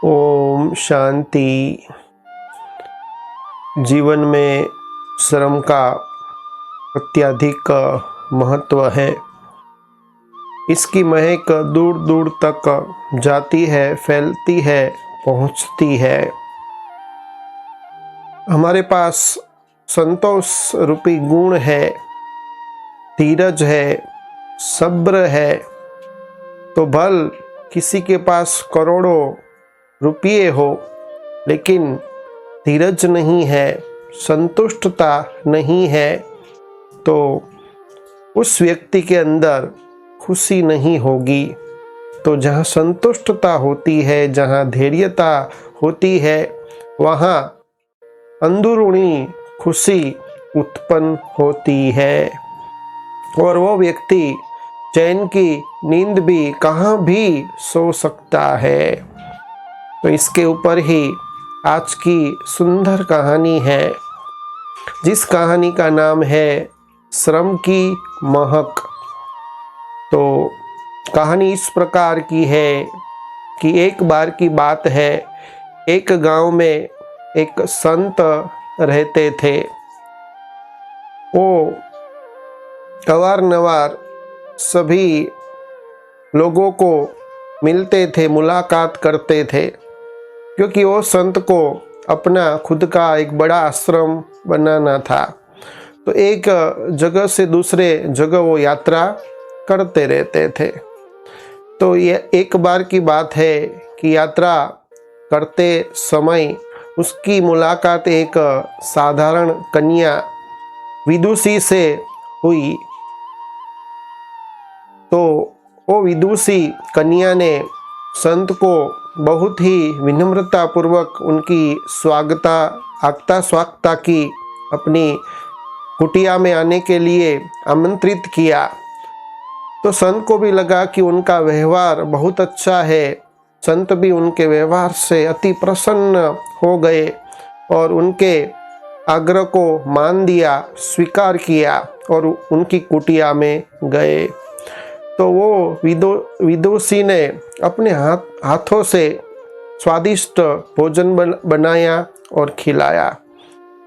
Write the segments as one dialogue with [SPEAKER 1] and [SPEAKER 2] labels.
[SPEAKER 1] ओम शांति। जीवन में श्रम का अत्यधिक महत्व है। इसकी महक दूर दूर तक जाती है, फैलती है, पहुंचती है। हमारे पास संतोष रूपी गुण है, धीरज है, सब्र है। तो भल किसी के पास करोड़ों रुपये हो, लेकिन धीरज नहीं है, संतुष्टता नहीं है, तो उस व्यक्ति के अंदर खुशी नहीं होगी। तो जहाँ संतुष्टता होती है, जहाँ धैर्यता होती है, वहाँ अंदरूनी खुशी उत्पन्न होती है और वो व्यक्ति चैन की नींद भी कहाँ भी सो सकता है। तो इसके ऊपर ही आज की सुंदर कहानी है, जिस कहानी का नाम है श्रम की महक। तो कहानी इस प्रकार की है कि एक बार की बात है, एक गांव में एक संत रहते थे। वो अवारनवार सभी लोगों को मिलते थे, मुलाकात करते थे, क्योंकि वो संत को अपना खुद का एक बड़ा आश्रम बनाना था। तो एक जगह से दूसरे जगह वो यात्रा करते रहते थे। तो ये एक बार की बात है कि यात्रा करते समय उसकी मुलाकात एक साधारण कन्या विदुषी से हुई। तो वो विदुषी कन्या ने संत को बहुत ही विनम्रता पूर्वक उनकी स्वागता की, अपनी कुटिया में आने के लिए आमंत्रित किया। तो संत को भी लगा कि उनका व्यवहार बहुत अच्छा है। संत भी उनके व्यवहार से अति प्रसन्न हो गए और उनके आग्रह को मान दिया, स्वीकार किया और उनकी कुटिया में गए। तो वो विदुषी ने अपने हाथों से स्वादिष्ट भोजन बनाया और खिलाया।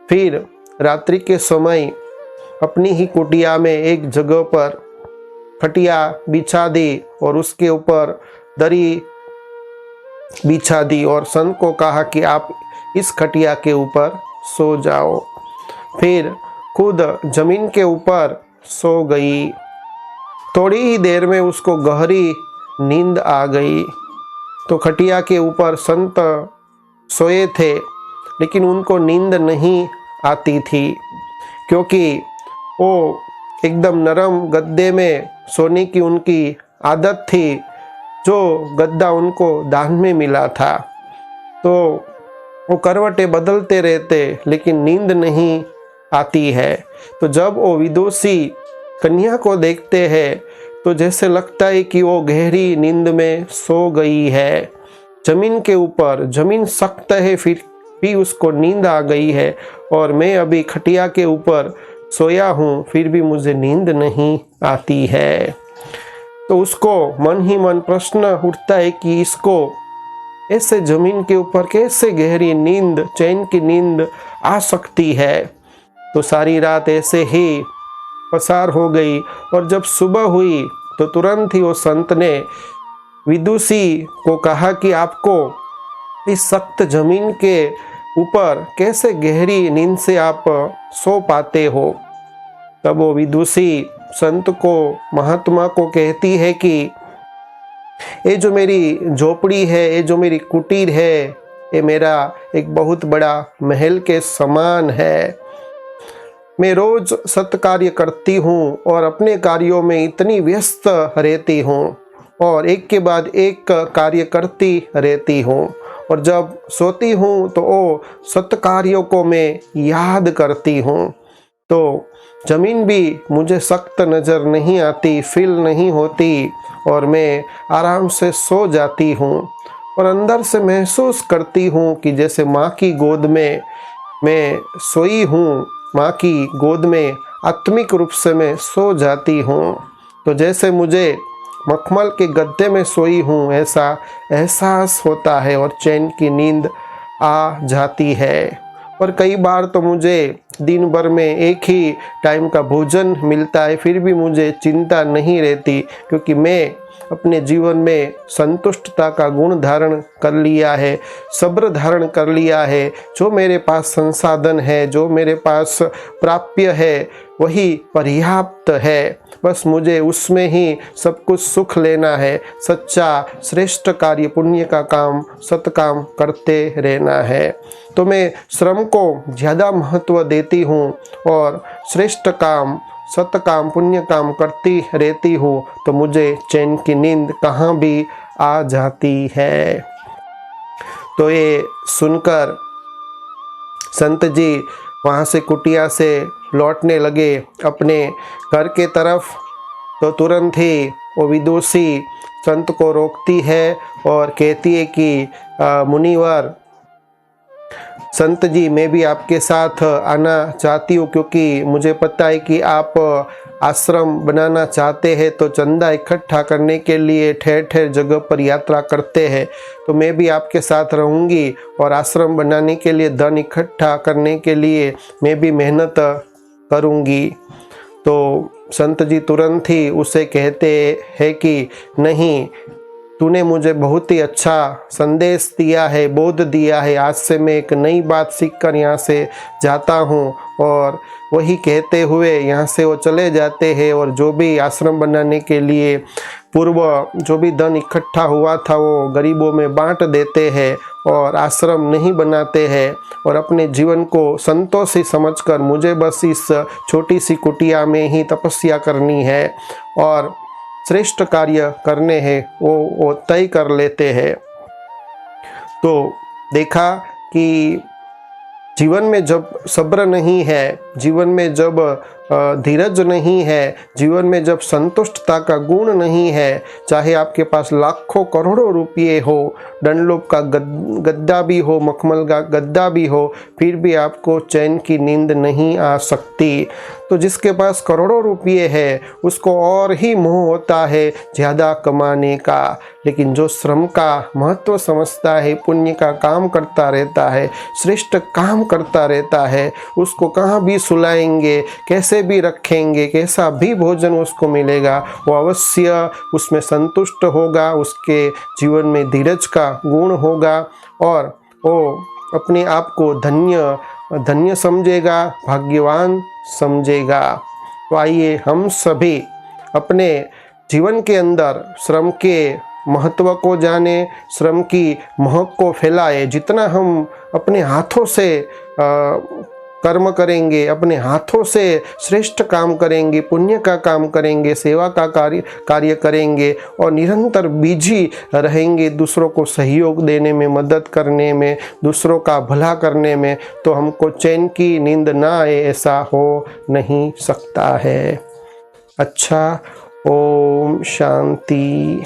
[SPEAKER 1] फिर रात्रि के समय अपनी ही कुटिया में एक जगह पर खटिया बिछा दी और उसके ऊपर दरी बिछा दी और संत को कहा कि आप इस खटिया के ऊपर सो जाओ। फिर खुद जमीन के ऊपर सो गई। थोड़ी ही देर में उसको गहरी नींद आ गई। तो खटिया के ऊपर संत सोए थे, लेकिन उनको नींद नहीं आती थी, क्योंकि वो एकदम नरम गद्दे में सोने की उनकी आदत थी, जो गद्दा उनको दान में मिला था। तो वो करवटें बदलते रहते, लेकिन नींद नहीं आती है। तो जब वो विदुषी कन्या को देखते हैं तो जैसे लगता है कि वो गहरी नींद में सो गई है। जमीन के ऊपर, जमीन सख्त है, फिर भी उसको नींद आ गई है और मैं अभी खटिया के ऊपर सोया हूँ, फिर भी मुझे नींद नहीं आती है। तो उसको मन ही मन प्रश्न उठता है कि इसको ऐसे जमीन के ऊपर कैसे गहरी नींद, चैन की नींद आ सकती है। तो सारी रात ऐसे ही पसार हो गई और जब सुबह हुई तो तुरंत ही वो संत ने विदुषी को कहा कि आपको इस सख्त जमीन के ऊपर कैसे गहरी नींद से आप सो पाते हो। तब वो विदुषी संत को, महात्मा को कहती है कि ये जो मेरी झोपड़ी है, ये जो मेरी कुटीर है, ये मेरा एक बहुत बड़ा महल के समान है। मैं रोज सत्कार्य करती हूँ और अपने कार्यों में इतनी व्यस्त रहती हूँ और एक के बाद एक कार्य करती रहती हूँ, और जब सोती हूँ तो वो सत्कार्यों को मैं याद करती हूँ। तो जमीन भी मुझे सख्त नज़र नहीं आती, फील नहीं होती और मैं आराम से सो जाती हूँ और अंदर से महसूस करती हूँ कि जैसे माँ की गोद में मैं सोई हूँ, माँ की गोद में आत्मिक रूप से मैं सो जाती हूँ। तो जैसे मुझे मखमल के गद्दे में सोई हूँ ऐसा एहसास होता है और चैन की नींद आ जाती है। और कई बार तो मुझे दिन भर में एक ही टाइम का भोजन मिलता है, फिर भी मुझे चिंता नहीं रहती, क्योंकि मैं अपने जीवन में संतुष्टता का गुण धारण कर लिया है, सब्र धारण कर लिया है। जो मेरे पास संसाधन है, जो मेरे पास प्राप्य है, वही पर्याप्त है। बस मुझे उसमें ही सब कुछ सुख लेना है। सच्चा श्रेष्ठ कार्य, पुण्य का काम, सत्काम करते रहना है। तो मैं श्रम को ज़्यादा महत्व देती हूँ और श्रेष्ठ काम, सत्काम, पुण्य काम करती रहती हूँ, तो मुझे चैन की नींद कहाँ भी आ जाती है। तो ये सुनकर संत जी वहाँ से कुटिया से लौटने लगे अपने घर के तरफ। तो तुरंत ही वो विदुषी संत को रोकती है और कहती है कि मुनिवर संत जी, मैं भी आपके साथ आना चाहती हूँ, क्योंकि मुझे पता है कि आप आश्रम बनाना चाहते हैं, तो चंदा इकट्ठा करने के लिए ठहर ठहर जगह पर यात्रा करते हैं। तो मैं भी आपके साथ रहूँगी और आश्रम बनाने के लिए धन इकट्ठा करने के लिए मैं भी मेहनत करूँगी। तो संत जी तुरंत ही उसे कहते हैं कि नहीं, तूने मुझे बहुत ही अच्छा संदेश दिया है, बोध दिया है। आज से मैं एक नई बात सीखकर यहाँ से जाता हूँ। और वही कहते हुए यहाँ से वो चले जाते हैं और जो भी आश्रम बनाने के लिए पूर्व जो भी धन इकट्ठा हुआ था वो गरीबों में बांट देते हैं और आश्रम नहीं बनाते हैं और अपने जीवन को संतोषी समझकर मुझे बस इस छोटी सी कुटिया में ही तपस्या करनी है और श्रेष्ठ कार्य करने हैं, वो तय कर लेते हैं। तो देखा कि जीवन में जब सब्र नहीं है, जीवन में जब धीरज नहीं है, जीवन में जब संतुष्टता का गुण नहीं है, चाहे आपके पास लाखों करोड़ों रुपये हो, डनलोप का गद्दा भी हो, मखमल का गद्दा भी हो, फिर भी आपको चैन की नींद नहीं आ सकती। तो जिसके पास करोड़ों रुपये है उसको और ही मोह होता है ज़्यादा कमाने का, लेकिन जो श्रम का महत्व समझता है, पुण्य का काम करता रहता है, श्रेष्ठ काम करता रहता है, उसको कहाँ भी सुलाएंगे, कैसे भी रखेंगे, कैसा भी भोजन उसको मिलेगा, वो अवश्य उसमें संतुष्ट होगा, उसके जीवन में धीरज का गुण होगा और वो अपने आप को धन्य समझेगा, भाग्यवान समझेगा। तो आइए हम सभी अपने जीवन के अंदर श्रम के महत्व को जाने, श्रम की महक को फैलाए। जितना हम अपने हाथों से कर्म करेंगे, अपने हाथों से श्रेष्ठ काम करेंगे, पुण्य का काम करेंगे, सेवा का कार्य करेंगे और निरंतर बिजी रहेंगे दूसरों को सहयोग देने में, मदद करने में, दूसरों का भला करने में, तो हमको चैन की नींद ना आए ऐसा हो नहीं सकता है। अच्छा, ओम शांति।